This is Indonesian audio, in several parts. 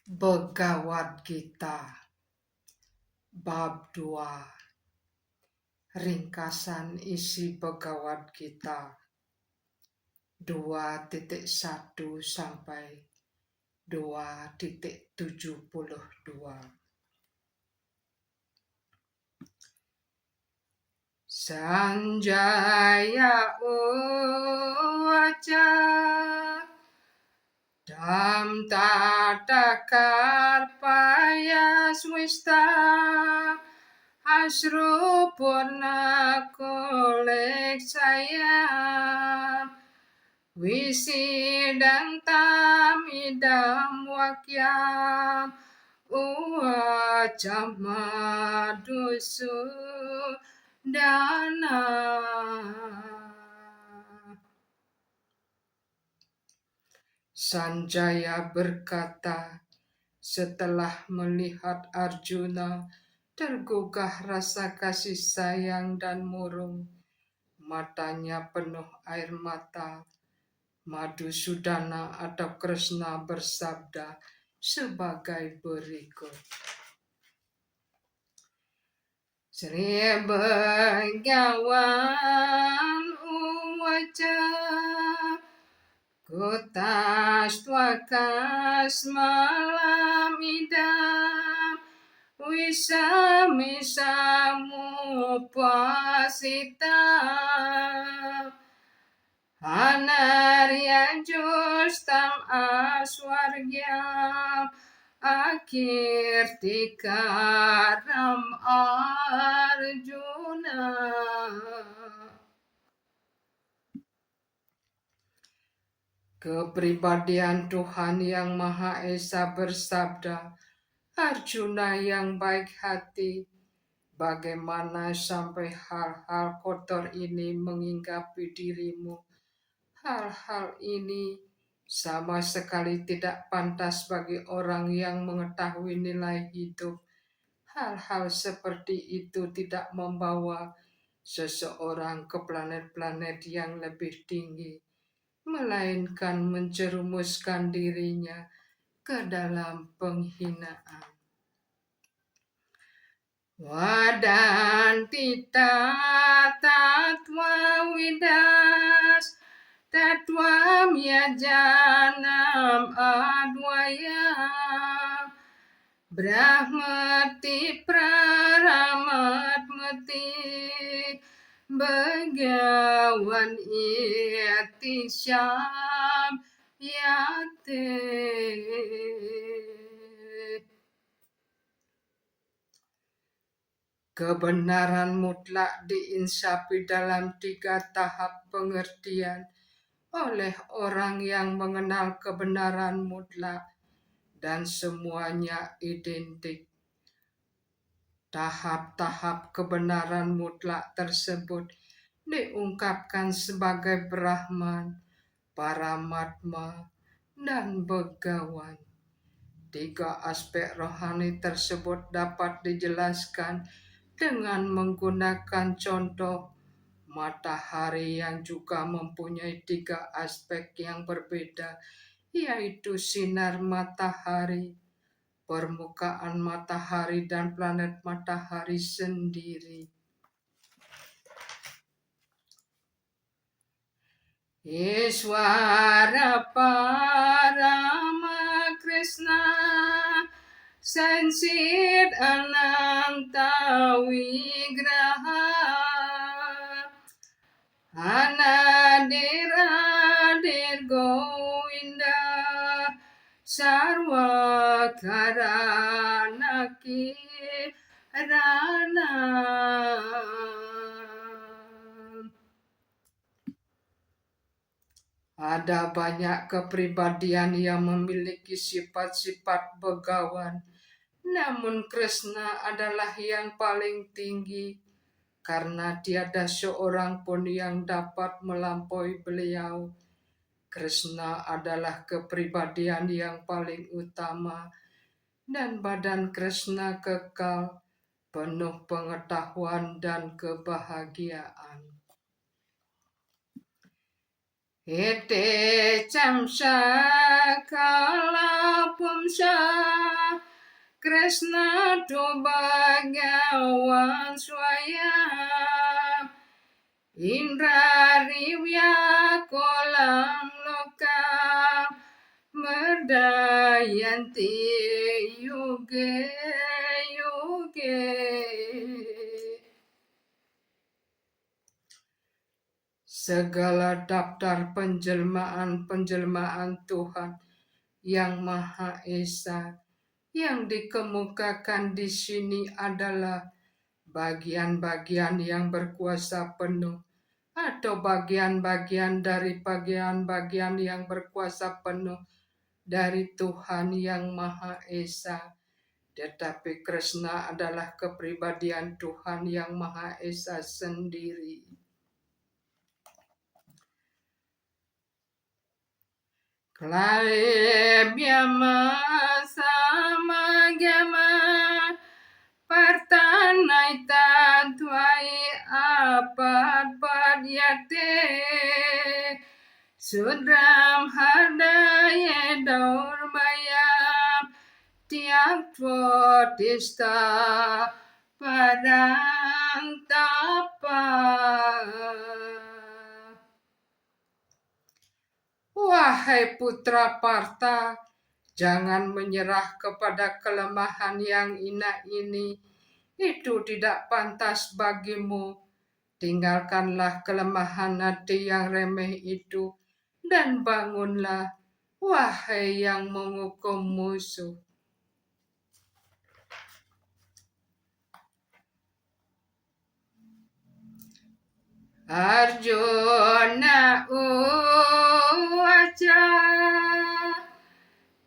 Bhagavad Gita Bab 2. Ringkasan isi Bhagavad Gita 2.1 sampai 2.72. Sanjaya uwaca Dam tata karpaya swista Asrupurna kolek saya Wisidang tamidam wakyam Uwaca madusu dana. Sanjaya berkata, setelah melihat Arjuna tergugah rasa kasih sayang dan murung, matanya penuh air mata. Madhusudana atau Krishna bersabda sebagai berikut. Sri Bhagawan uwaca Kutasvakas malam idam Wisamisamupasita Anarya justam aswaryam Akirtikaram Arjuna. Kepribadian Tuhan Yang Maha Esa bersabda, Arjuna yang baik hati, bagaimana sampai hal-hal kotor ini menginggapi dirimu? Hal-hal ini sama sekali tidak pantas bagi orang yang mengetahui nilai hidup. Hal-hal seperti itu tidak membawa seseorang ke planet-planet yang lebih tinggi, melainkan menjerumuskan dirinya ke dalam penghinaan. Wadantita tatwa widas tatwam yajanam adwaya Brahmati praramatmati Bhagawan iti syam yate. Kebenaran mutlak diinsapi dalam 3 tahap pengertian oleh orang yang mengenal kebenaran mutlak dan semuanya identik. Tahap-tahap kebenaran mutlak tersebut diungkapkan sebagai Brahman, Paramatma, dan Bhagawan. 3 aspek rohani tersebut dapat dijelaskan dengan menggunakan contoh matahari yang juga mempunyai 3 aspek yang berbeda, yaitu sinar matahari, permukaan matahari, dan planet matahari sendiri. Iswara Parama Krishna Sansit Ananta Wigraha Anadir Govinda Sarva Karanaki Rana. Ada banyak kepribadian yang memiliki sifat-sifat begawan, namun Krishna adalah yang paling tinggi, karena tiada seorang pun yang dapat melampaui beliau. Krishna adalah kepribadian yang paling utama, dan badan Krishna kekal, penuh pengetahuan dan kebahagiaan. Ete camsa kala pumsa Krishna tu bhagawan swaya Indra rivya kolam loka Merdayanti yuge yuge Segala daftar penjelmaan Tuhan yang Maha Esa yang dikemukakan di sini adalah bagian-bagian yang berkuasa penuh atau bagian-bagian dari bagian-bagian yang berkuasa penuh dari Tuhan yang Maha Esa. Tetapi Krishna adalah kepribadian Tuhan yang Maha Esa sendiri. Klaibyama samagama partanai tadvai apad padyate sudram hardaye daurbayam tiaktvodista parantapa. Wahai putra Partha, jangan menyerah kepada kelemahan yang hina ini. Itu tidak pantas bagimu. Tinggalkanlah kelemahan hati yang remeh itu dan bangunlah, wahai yang menghukum musuh. Arjuna uwaca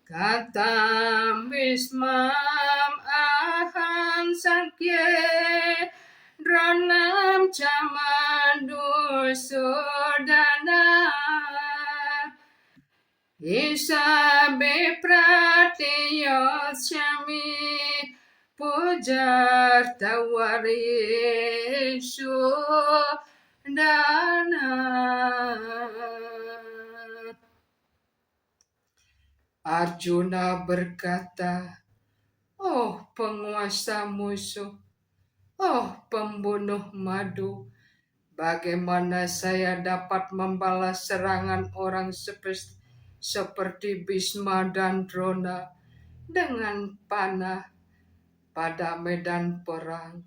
katam Bhismam aham sakye dronam camadusudana isabe pratiyoshyami pujartawarishu dana. Arjuna berkata, "Oh penguasa musuh, oh pembunuh madu, bagaimana saya dapat membalas serangan orang seperti Bhisma dan Drona dengan panah pada medan perang,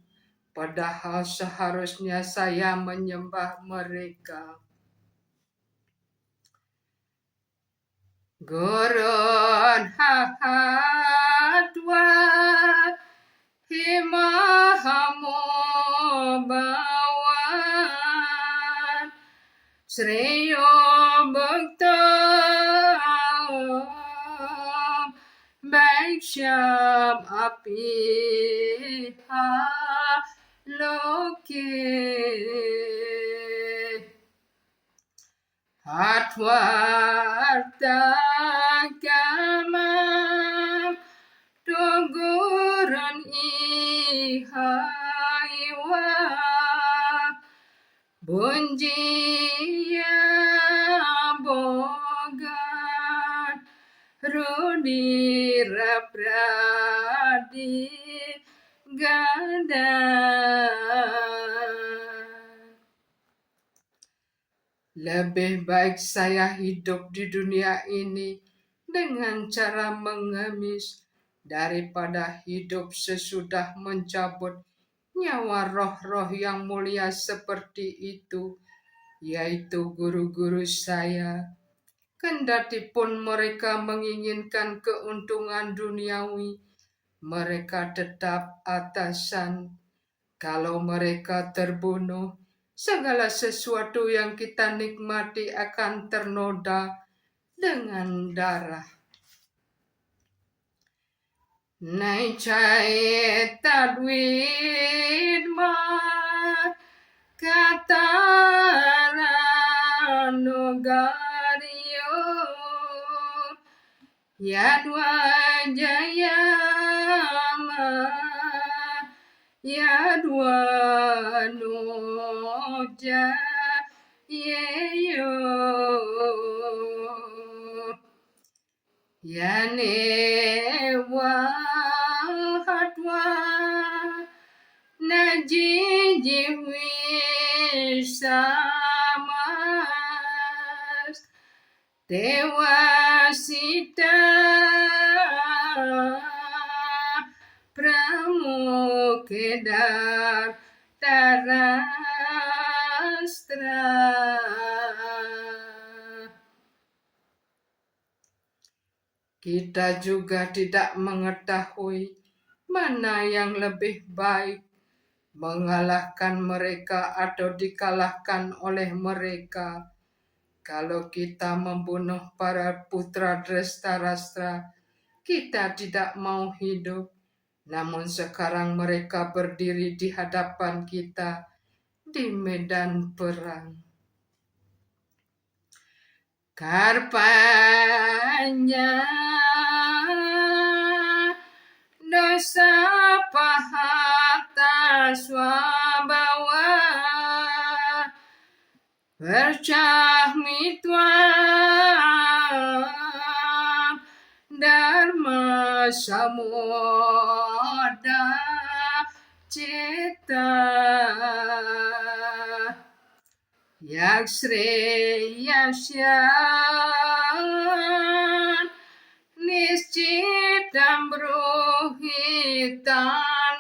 padahal seharusnya saya menyembah mereka." Gurun hahatwa himahamu bawan Sriyo bhakta Baiksyam api loke Hatwarta kamam Tugurun ihaiwa Bunjiya bogan Rudira pradi gada. Lebih baik saya hidup di dunia ini dengan cara mengemis daripada hidup sesudah mencabut nyawa roh-roh yang mulia seperti itu, yaitu guru-guru saya. Kendatipun mereka menginginkan keuntungan duniawi, mereka tetap atasan. Kalau mereka terbunuh, segala sesuatu yang kita nikmati akan ternoda dengan darah. Naicai tadwidma kataranugariyo yadwajayama yadwanuja yeyo yane wa hatwa najiji wisamas Dewasita Pramukedar Tarastra. Kita juga tidak mengetahui mana yang lebih baik, mengalahkan mereka atau dikalahkan oleh mereka. Kalau kita membunuh para putra Drestarastra, kita tidak mau hidup. Namun sekarang mereka berdiri di hadapan kita di medan perang. Karpanya dosa pahata swabawa Bercah mitwam Dharma samoda cita Yak sreyasyan Niscitam bruhitan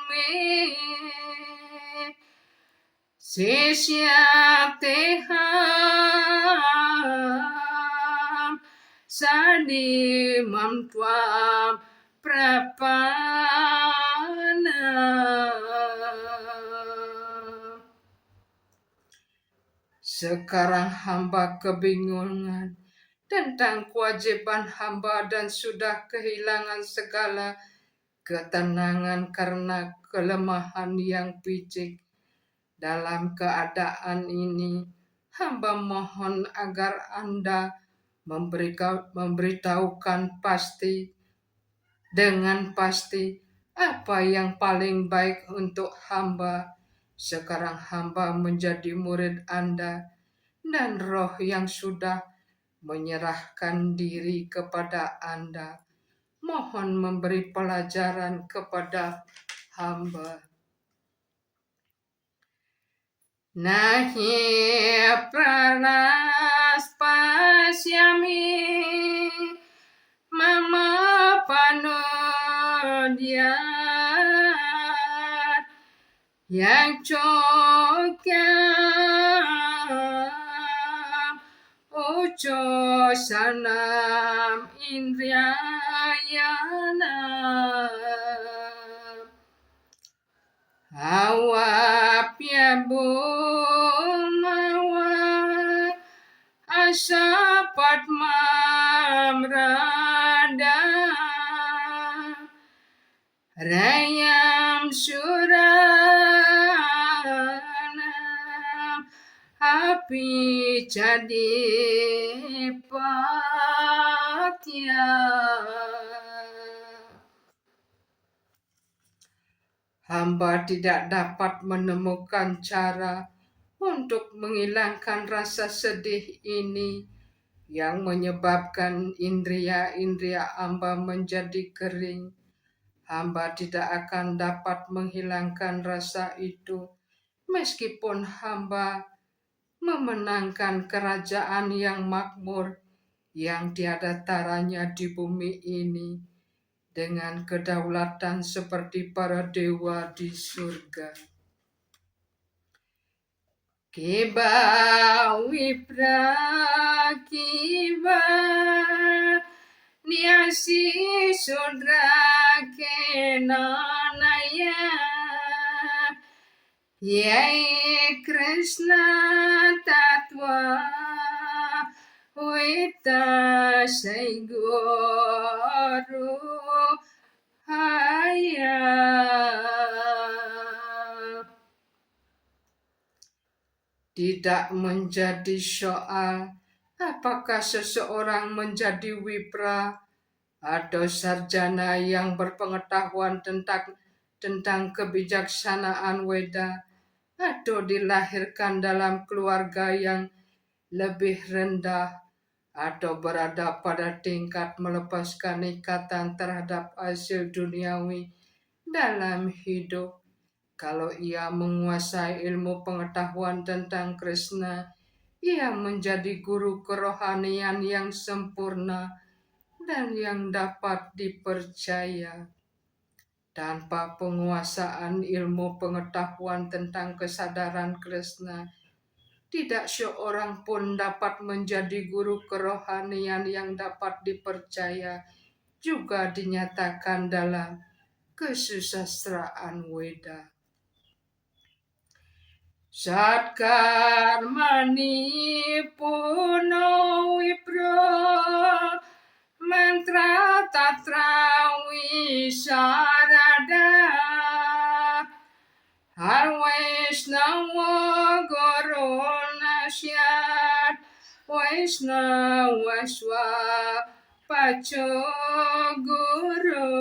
me Sisyap teham sadimam tuam prapana. Sekarang hamba kebingungan tentang kewajiban hamba dan sudah kehilangan segala ketenangan karena kelemahan yang picik. Dalam keadaan ini, hamba mohon agar Anda memberitahukan dengan pasti apa yang paling baik untuk hamba. Sekarang hamba menjadi murid Anda dan roh yang sudah menyerahkan diri kepada Anda. Mohon memberi pelajaran kepada hamba. Nahi pranaspasyamin mama panodiat yang cokyam uco sanam indriyayana awapya bumawa asapat mamrada rayam suranam api jadi patya. Hamba tidak dapat menemukan cara untuk menghilangkan rasa sedih ini yang menyebabkan indria-indria hamba menjadi kering. Hamba tidak akan dapat menghilangkan rasa itu meskipun hamba memenangkan kerajaan yang makmur yang tiada taranya di bumi ini dengan kedaulatan seperti para dewa di surga. Kiba wipra kiba niasi sudra kenanaya Yai Krishna Tatwa Wita Saiguru Haya. Tidak menjadi soal apakah seseorang menjadi wipra atau sarjana yang berpengetahuan tentang kebijaksanaan Weda atau dilahirkan dalam keluarga yang lebih rendah, atau berada pada tingkat melepaskan ikatan terhadap hasil duniawi dalam hidup. Kalau ia menguasai ilmu pengetahuan tentang Krishna, ia menjadi guru kerohanian yang sempurna dan yang dapat dipercaya. Tanpa penguasaan ilmu pengetahuan tentang kesadaran Krishna, tidak seorang pun dapat menjadi guru kerohanian yang dapat dipercaya, juga dinyatakan dalam kesusastraan Weda. Satkarmani puno wipro mantra tatra wisarada har Vaishnava guru nasyat Vaishnava swa paco guru.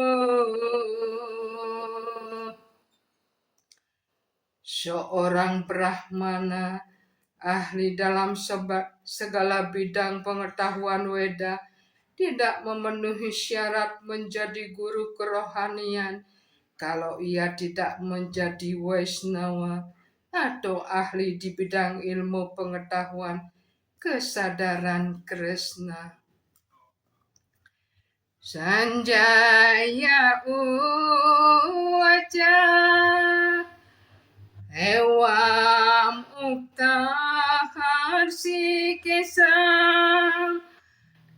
Seorang Brahmana ahli dalam segala bidang pengetahuan Weda tidak memenuhi syarat menjadi guru kerohanian kalau ia tidak menjadi Vaishnava atau ahli di bidang ilmu pengetahuan kesadaran Krishna. Sanjaya uwaca Evam ukta harsi kesam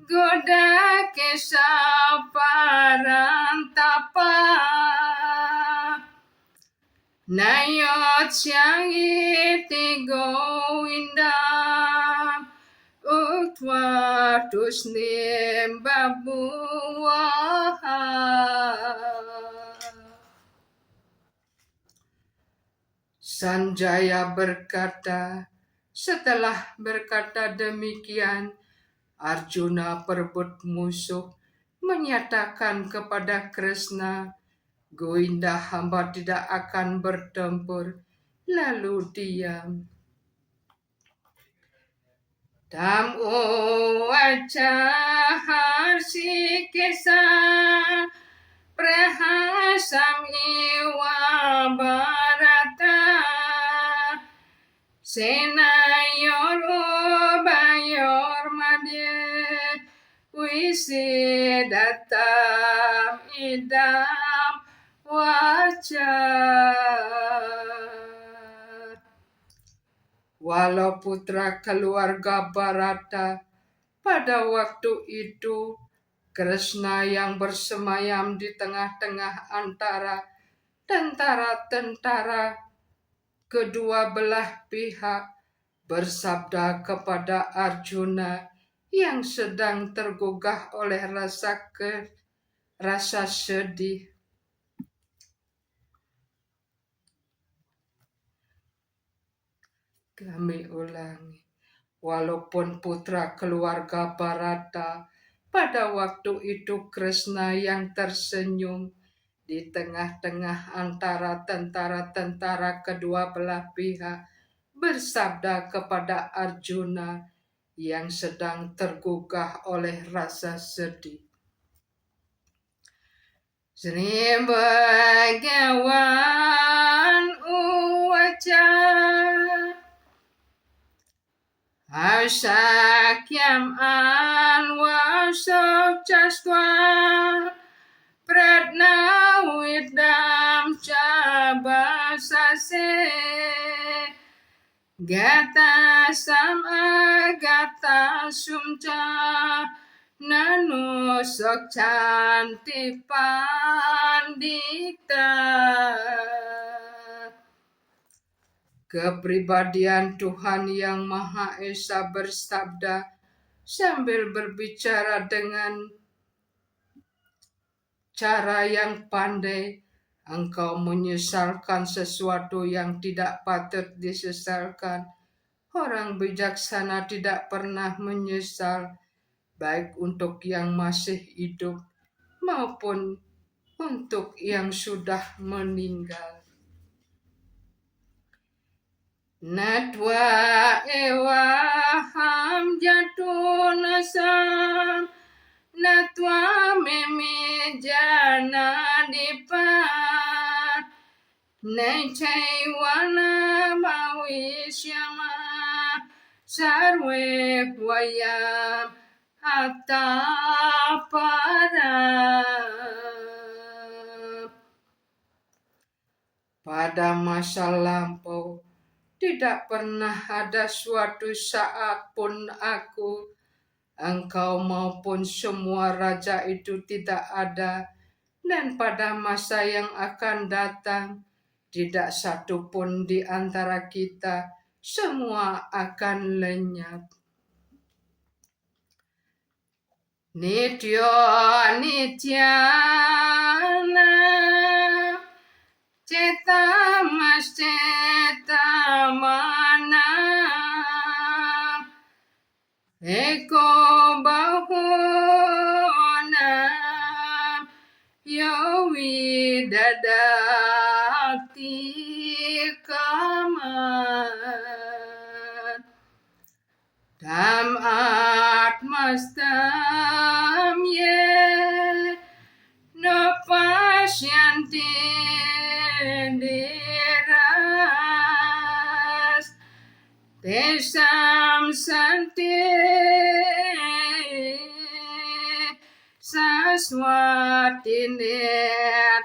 goda kesa parantapa nayot syang iti goindam utwa tusnim babuaha. Sanjaya berkata, setelah berkata demikian, Arjuna perebut musuh menyatakan kepada Krishna, Govinda hamba tidak akan bertempur, lalu diam. Tam uwaca harsi kesa prahasam iwa barata senayor ubayor madye wisidatam idam waca. Walau putra keluarga Bharata pada waktu itu Krishna yang bersemayam di tengah-tengah antara tentara-tentara kedua belah pihak bersabda kepada Arjuna yang sedang tergugah oleh rasa sedih. Kami ulangi. Walaupun putra keluarga Bharata, pada waktu itu Krishna yang tersenyum di tengah-tengah antara tentara-tentara kedua belah pihak bersabda kepada Arjuna yang sedang tergugah oleh rasa sedih. Sri Bhagawan uwaca Asakyam anwasok castva pratnawidam cabasase gata samagata sumca nanusok canti pandita. Kepribadian Tuhan Yang Maha Esa bersabda sambil berbicara dengan cara yang pandai, engkau menyesalkan sesuatu yang tidak patut disesalkan. Orang bijaksana tidak pernah menyesal, baik untuk yang masih hidup maupun untuk yang sudah meninggal. Natwa ewa ham jatun asam, natwa meme jana dipan, nei wana mawisyama, sarwe wayam hatta para. Pada masa lampau, tidak pernah ada suatu saat pun aku, engkau maupun semua raja itu tidak ada, dan pada masa yang akan datang, tidak satu pun di antara kita, semua akan lenyap. Nitya nityana cetamas cetamana eko bahuna yowi dadati kaman dam atmastam ye no pasyanti diras tesam santi saswatine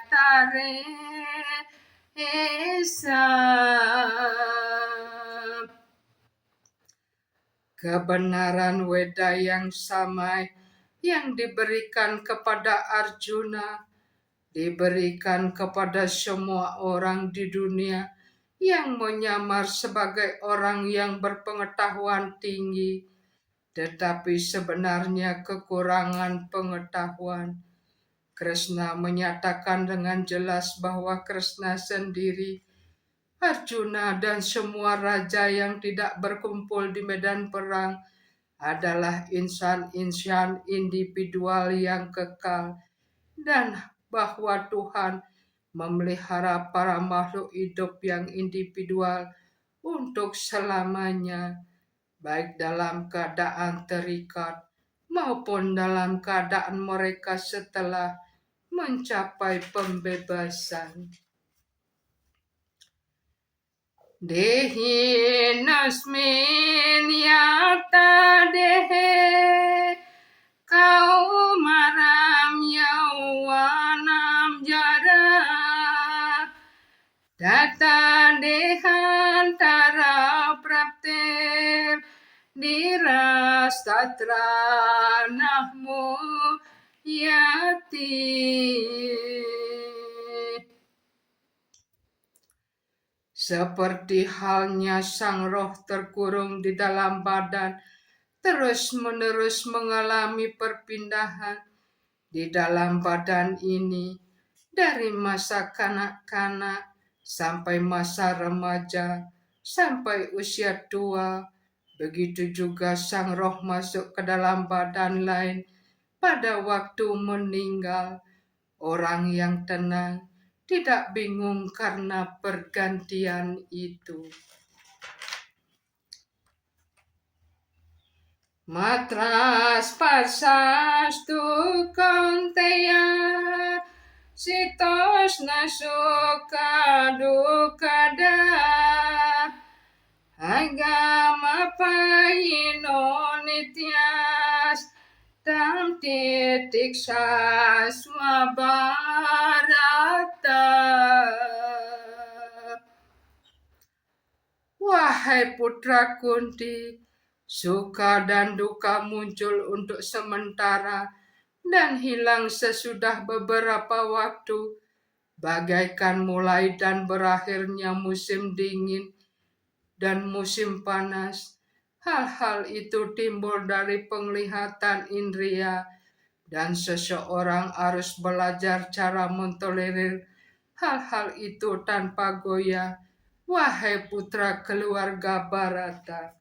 tare esa. Kebenaran Weda yang samai yang diberikan kepada Arjuna, diberikan kepada semua orang di dunia yang menyamar sebagai orang yang berpengetahuan tinggi, tetapi sebenarnya kekurangan pengetahuan. Krishna menyatakan dengan jelas bahwa Krishna sendiri, Arjuna, dan semua raja yang tidak berkumpul di medan perang adalah insan-insan individual yang kekal, dan bahwa Tuhan memelihara para makhluk hidup yang individual untuk selamanya, baik dalam keadaan terikat maupun dalam keadaan mereka setelah mencapai pembebasan. Dehi nasmin yata dehe kau maram yawanam jara data dehantara prapter diras tatra nahmu yati. Seperti halnya sang roh terkurung di dalam badan, terus-menerus mengalami perpindahan di dalam badan ini, dari masa kanak-kanak sampai masa remaja, sampai usia tua. Begitu juga sang roh masuk ke dalam badan lain pada waktu meninggal. Orang yang tenang tidak bingung karena pergantian itu. Matras pasastu kaunteya sitos nasuka dukada agama payino nityas tam titik saswabarata. Wahai putra Kunti, suka dan duka muncul untuk sementara dan hilang sesudah beberapa waktu, bagaikan mulai dan berakhirnya musim dingin dan musim panas. Hal-hal itu timbul dari penglihatan indria, dan seseorang harus belajar cara mentolerir hal-hal itu tanpa goyah. Wahai putra keluarga Barata,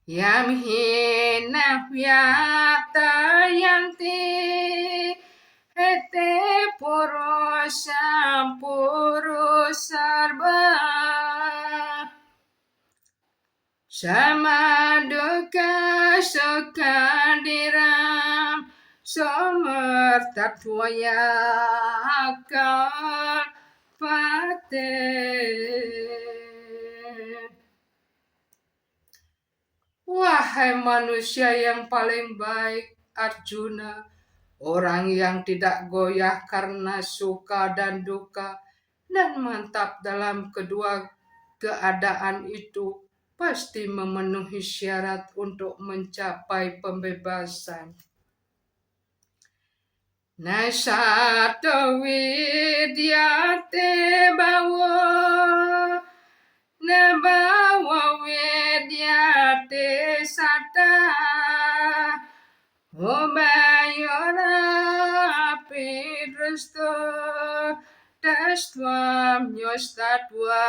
yam hina vyata yanti ete poro sampuru sarba sama duka suka diram somertat waya akan pate. Wahai manusia yang paling baik, Arjuna, orang yang tidak goyah karena suka dan duka, dan mantap dalam kedua keadaan itu, pasti memenuhi syarat untuk mencapai pembebasan. Nasato widyate bawa nabawa widyate sata Obayora pidrusto tastvam nyostatwa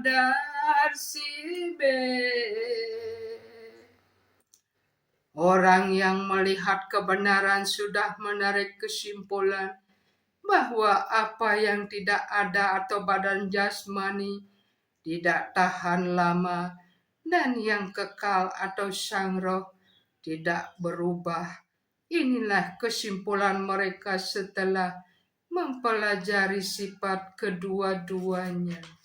darsibe. Orang yang melihat kebenaran sudah menarik kesimpulan bahwa apa yang tidak ada atau badan jasmani tidak tahan lama dan yang kekal atau sang roh tidak berubah. Inilah kesimpulan mereka setelah mempelajari sifat kedua-duanya.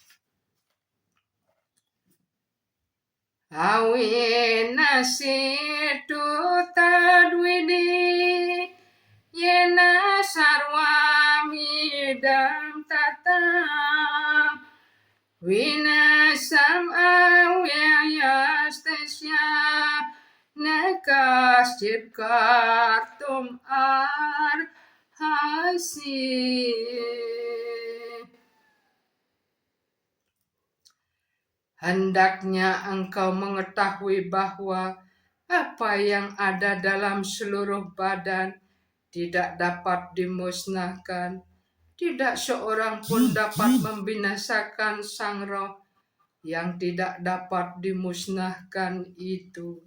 Awina situ tadwidi yena sarwami dam tatam wina sam awyayastasya nekas kartum ar hasi. Hendaknya engkau mengetahui bahwa apa yang ada dalam seluruh badan tidak dapat dimusnahkan. Tidak seorang pun dapat membinasakan sang roh yang tidak dapat dimusnahkan itu.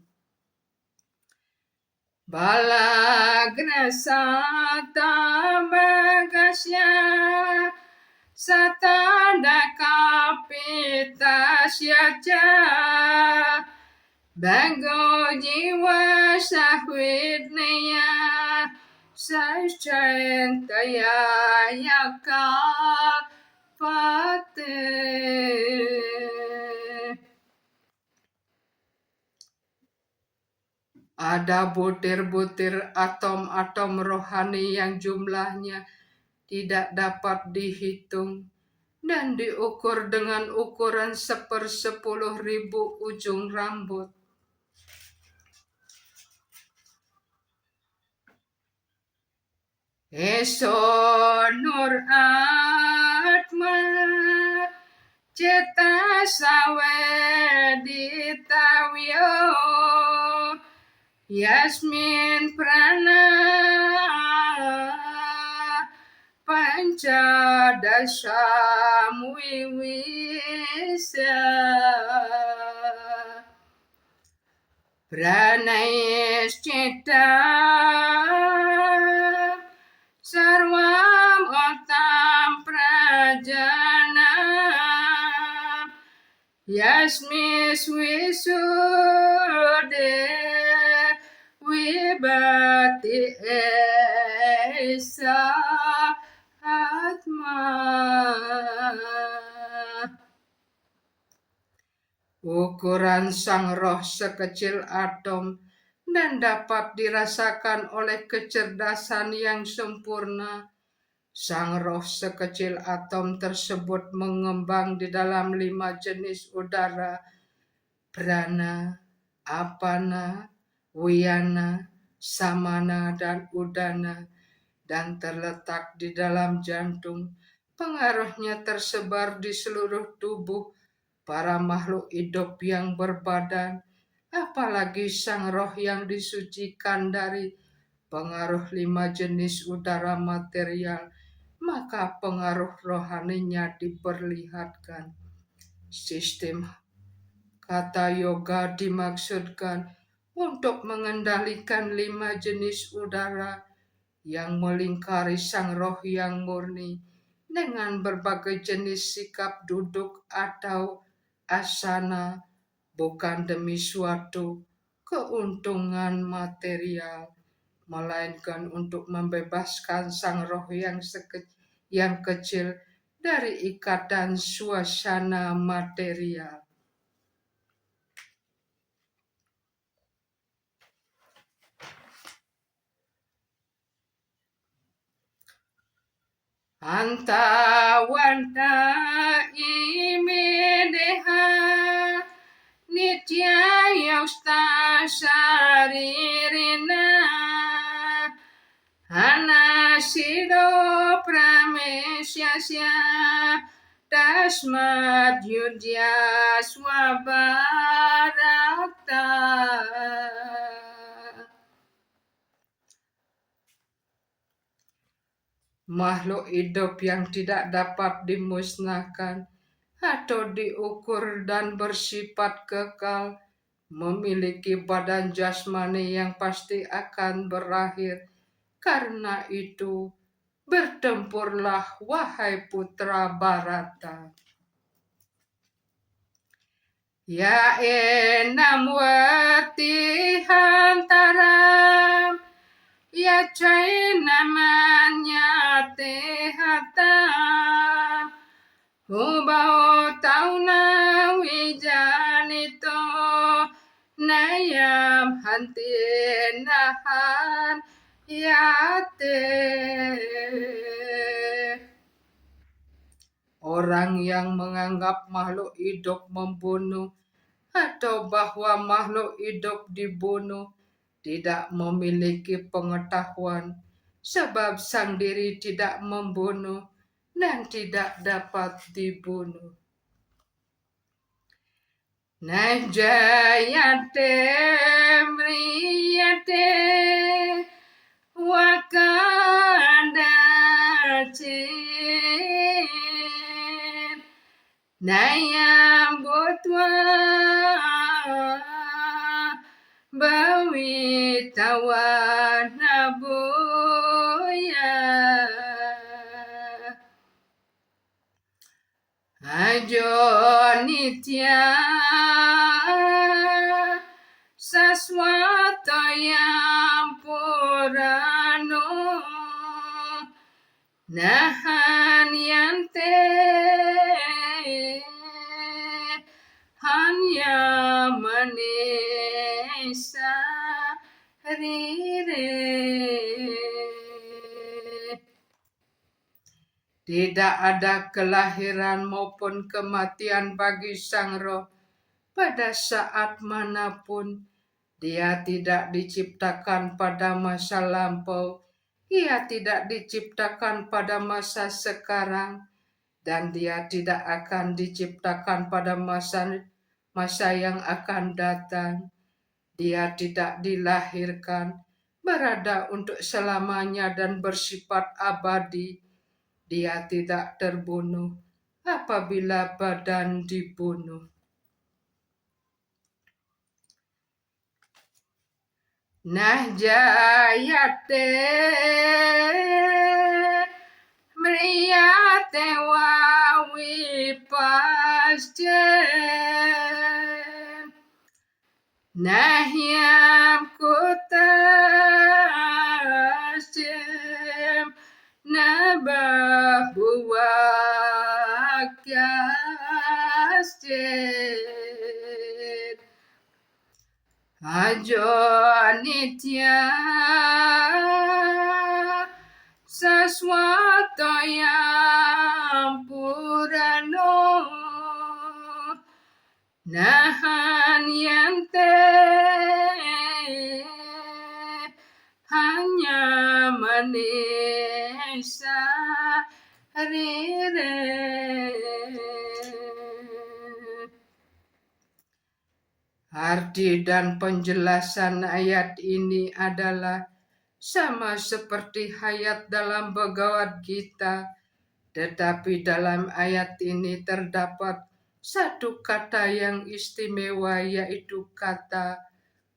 Balagrasata bagasya Satada kapita syaja Bago jiwa sahwidnaya Sasyantaya yakal pate. Ada butir-butir atom-atom rohani yang jumlahnya tidak dapat dihitung dan diukur dengan ukuran 1010.000 ujung rambut. Eso nur atma ceta saweditawyo yasmin prana panca dasam wiwisa pranayeschita sarvam otam prajana yasmis wisude wibati esa atma. Ukuran sang roh sekecil atom dan dapat dirasakan oleh kecerdasan yang sempurna. Sang roh sekecil atom tersebut mengembang di dalam 5 jenis udara, prana, apana, wiyana, samana, dan udana, dan terletak di dalam jantung. Pengaruhnya tersebar di seluruh tubuh para makhluk hidup yang berbadan, apalagi sang roh yang disucikan dari pengaruh 5 jenis udara material, maka pengaruh rohaninya diperlihatkan. Sistem kata yoga dimaksudkan untuk mengendalikan 5 jenis udara yang melingkari sang roh yang murni dengan berbagai jenis sikap duduk atau asana, bukan demi suatu keuntungan material, melainkan untuk membebaskan sang roh yang kecil dari ikatan suasana material. Anta wanta imideha nitya yausta sharirina anasido pramesyasya tasmat yudya swabarakta. Makhluk hidup yang tidak dapat dimusnahkan atau diukur dan bersifat kekal, memiliki badan jasmani yang pasti akan berakhir. Karena itu, bertempurlah wahai putra Bharata. Ya enam wati hantaram, ya cai namanya tehatam, hubau tauna wijanito, nayam hanti nahan yate. Orang yang menganggap makhluk hidup membunuh atau bahwa makhluk hidup dibunuh tidak memiliki pengetahuan, sebab sang diri tidak membunuh dan tidak dapat dibunuh. Najayate mriyate wakandacin nayam butwa bawitawan nabuya ajo nitya saswata yang purano nahan yante hanya manesa rire. Tidak ada kelahiran maupun kematian bagi sang roh pada saat manapun. Dia tidak diciptakan pada masa lampau, ia tidak diciptakan pada masa sekarang, dan dia tidak akan diciptakan pada masa yang akan datang. Dia tidak dilahirkan, berada untuk selamanya dan bersifat abadi. Dia tidak terbunuh apabila badan dibunuh. Najayate mriyate wawipasjen nahyam kutasjem nabah buwakyasjen ajo nitya saswata yang purano nahan yante hanya manesa rire. Arti dan penjelasan ayat ini adalah sama seperti ayat dalam Bhagavad Gita, tetapi dalam ayat ini terdapat satu kata yang istimewa, yaitu kata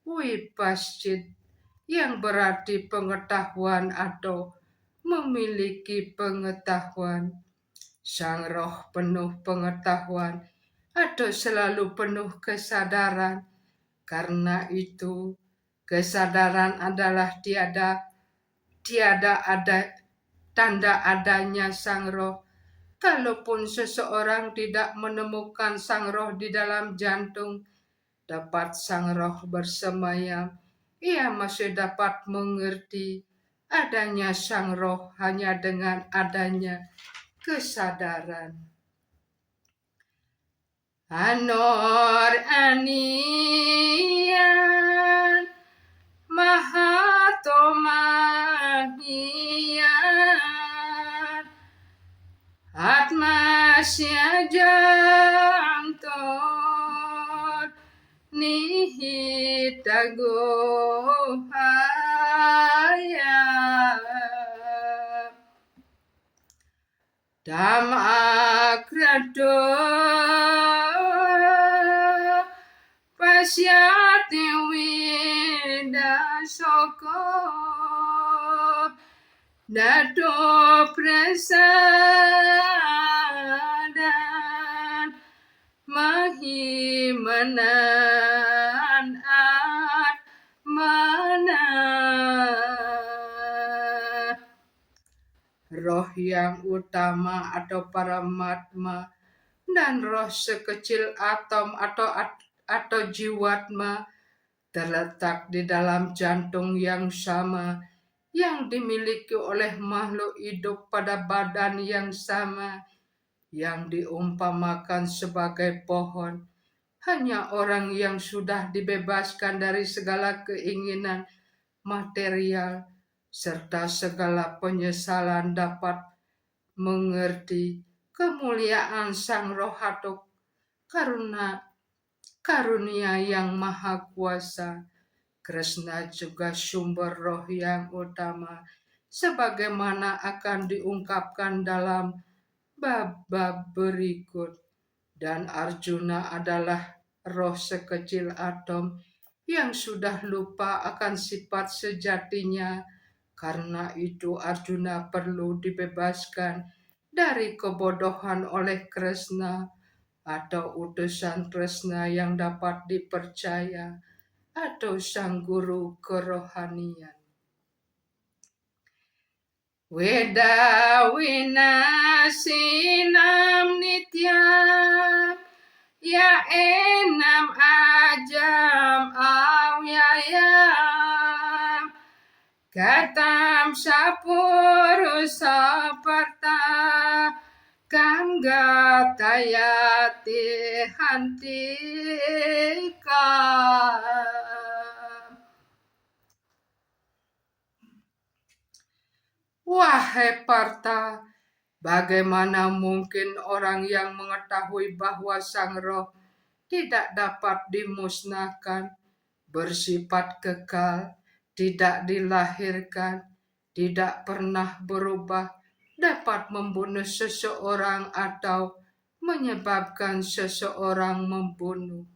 wipasjit, yang berarti pengetahuan atau memiliki pengetahuan. Sang Roh penuh pengetahuan atau selalu penuh kesadaran. Karena itu, kesadaran adalah tiada ada tanda adanya Sang Roh. Kalaupun seseorang tidak menemukan Sang Roh di dalam jantung, dapat Sang Roh bersemayam, ia masih dapat mengerti adanya Sang Roh hanya dengan adanya kesadaran. Anor anian mahatomahian atma siajantor nihitagohaya Dhammakrado pasyate widasoko Dato prasadan mahimanan atmana Roh yang utama atau paramatma dan roh sekecil atom atau jiwatma terletak di dalam jantung yang sama yang dimiliki oleh makhluk hidup pada badan yang sama yang diumpamakan sebagai pohon. Hanya orang yang sudah dibebaskan dari segala keinginan material serta segala penyesalan dapat mengerti kemuliaan Sang Roh atau karunia yang maha kuasa. Krishna juga sumber roh yang utama, sebagaimana akan diungkapkan dalam bab-bab berikut. Dan Arjuna adalah roh sekecil atom yang sudah lupa akan sifat sejatinya. Karena itu Arjuna perlu dibebaskan dari kebodohan oleh Krishna atau utusan Krishna yang dapat dipercaya atau sang guru kerohanian. Weda winasinam nityam ya enam ajam awyayam katam sapurusa parta kangga tayati hantika. Wahai Parta, bagaimana mungkin orang yang mengetahui bahwa Sang Roh tidak dapat dimusnahkan, bersifat kekal, tidak dilahirkan, tidak pernah berubah, dapat membunuh seseorang atau menyebabkan seseorang membunuh.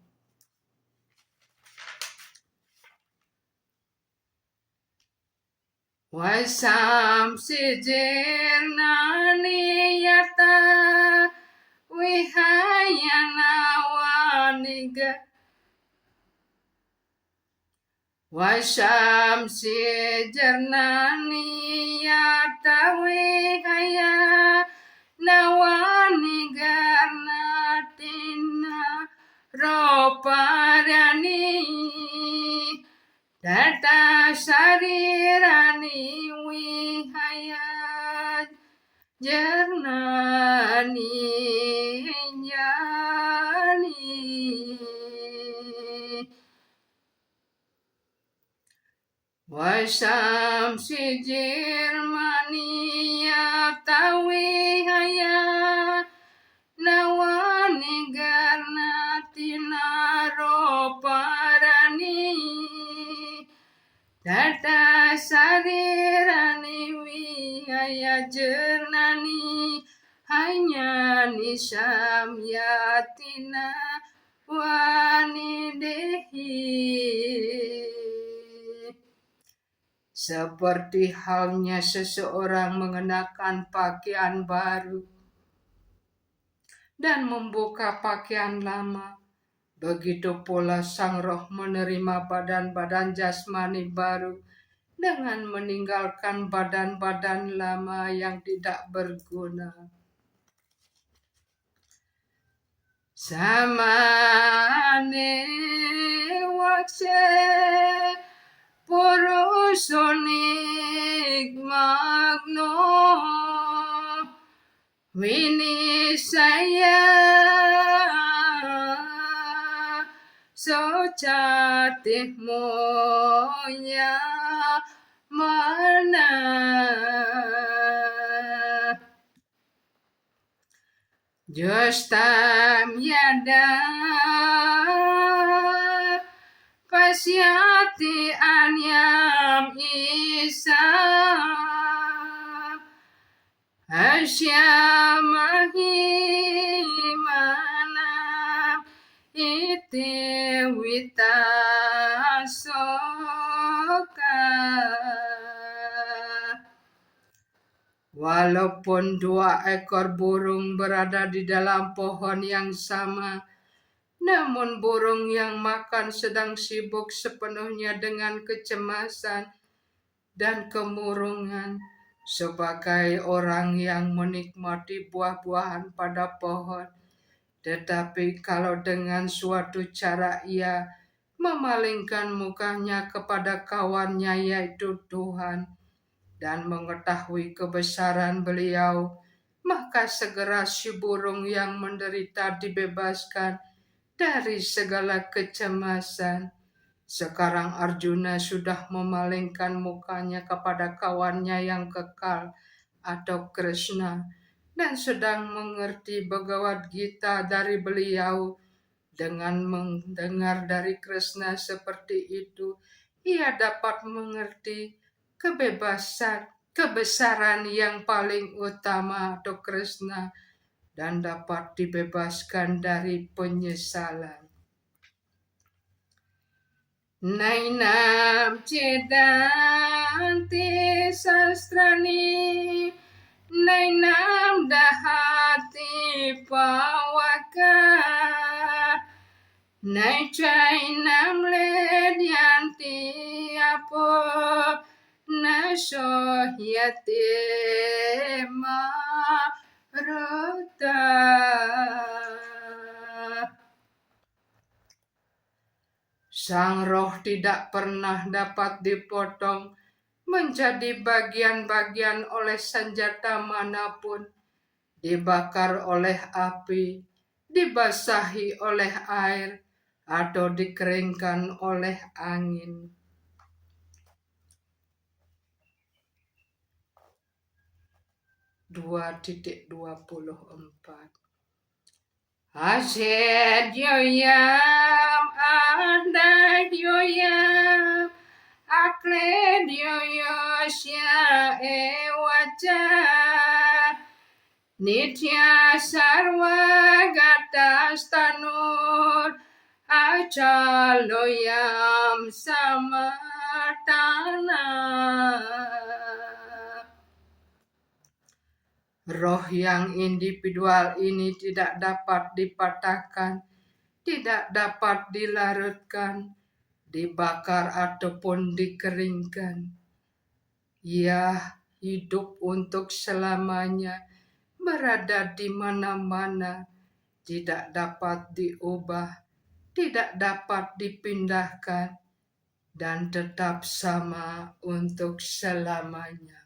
Wasam sijirnani yata wihayana waniga Wasam sijirnani yata wihayana waniga natina roparani Data sarirani wihaya jernani jani Wasam sijirmani yatawihaya nawani garnati naro parani Data sarirani wihaya jernani hanya nisam yatina wani dehi. seperti halnya seseorang mengenakan pakaian baru dan membuka pakaian lama. Begitu pula Sang Roh menerima badan-badan jasmani baru dengan meninggalkan badan-badan lama yang tidak berguna. Samane wakse porosonik magno Wini saya sojatih moya mana Justam yada pasyati anyam isa asyamahi manam iti witasoka. Walaupun 2 ekor burung berada di dalam pohon yang sama, namun burung yang makan sedang sibuk sepenuhnya dengan kecemasan dan kemurungan, sebagai orang yang menikmati buah-buahan pada pohon. Tetapi kalau dengan suatu cara ia memalingkan mukanya kepada kawannya yaitu Tuhan, dan mengetahui kebesaran beliau, maka segera si burung yang menderita dibebaskan dari segala kecemasan. Sekarang Arjuna sudah memalingkan mukanya kepada kawannya yang kekal atau Krishna dan sedang mengerti Bhagavad Gita dari beliau. Dengan mendengar dari Krishna seperti itu, ia dapat mengerti kebesaran yang paling utama atau Krishna dan dapat dibebaskan dari penyesalan. Nainam cedanti sastrani Nainam dahati pawaka Naichainam ledyanti apo Nasohyate marata. Sang Roh tidak pernah dapat dipotong menjadi bagian-bagian oleh senjata manapun, dibakar oleh api, dibasahi oleh air, atau dikeringkan oleh angin. Asedyoyam adadyoyam akledyoyosya ewaca nitya sarva gatastanur acaloyam samatana. Roh yang individual ini tidak dapat dipatahkan, tidak dapat dilarutkan, dibakar ataupun dikeringkan. Ia hidup untuk selamanya, berada di mana-mana, tidak dapat diubah, tidak dapat dipindahkan, dan tetap sama untuk selamanya.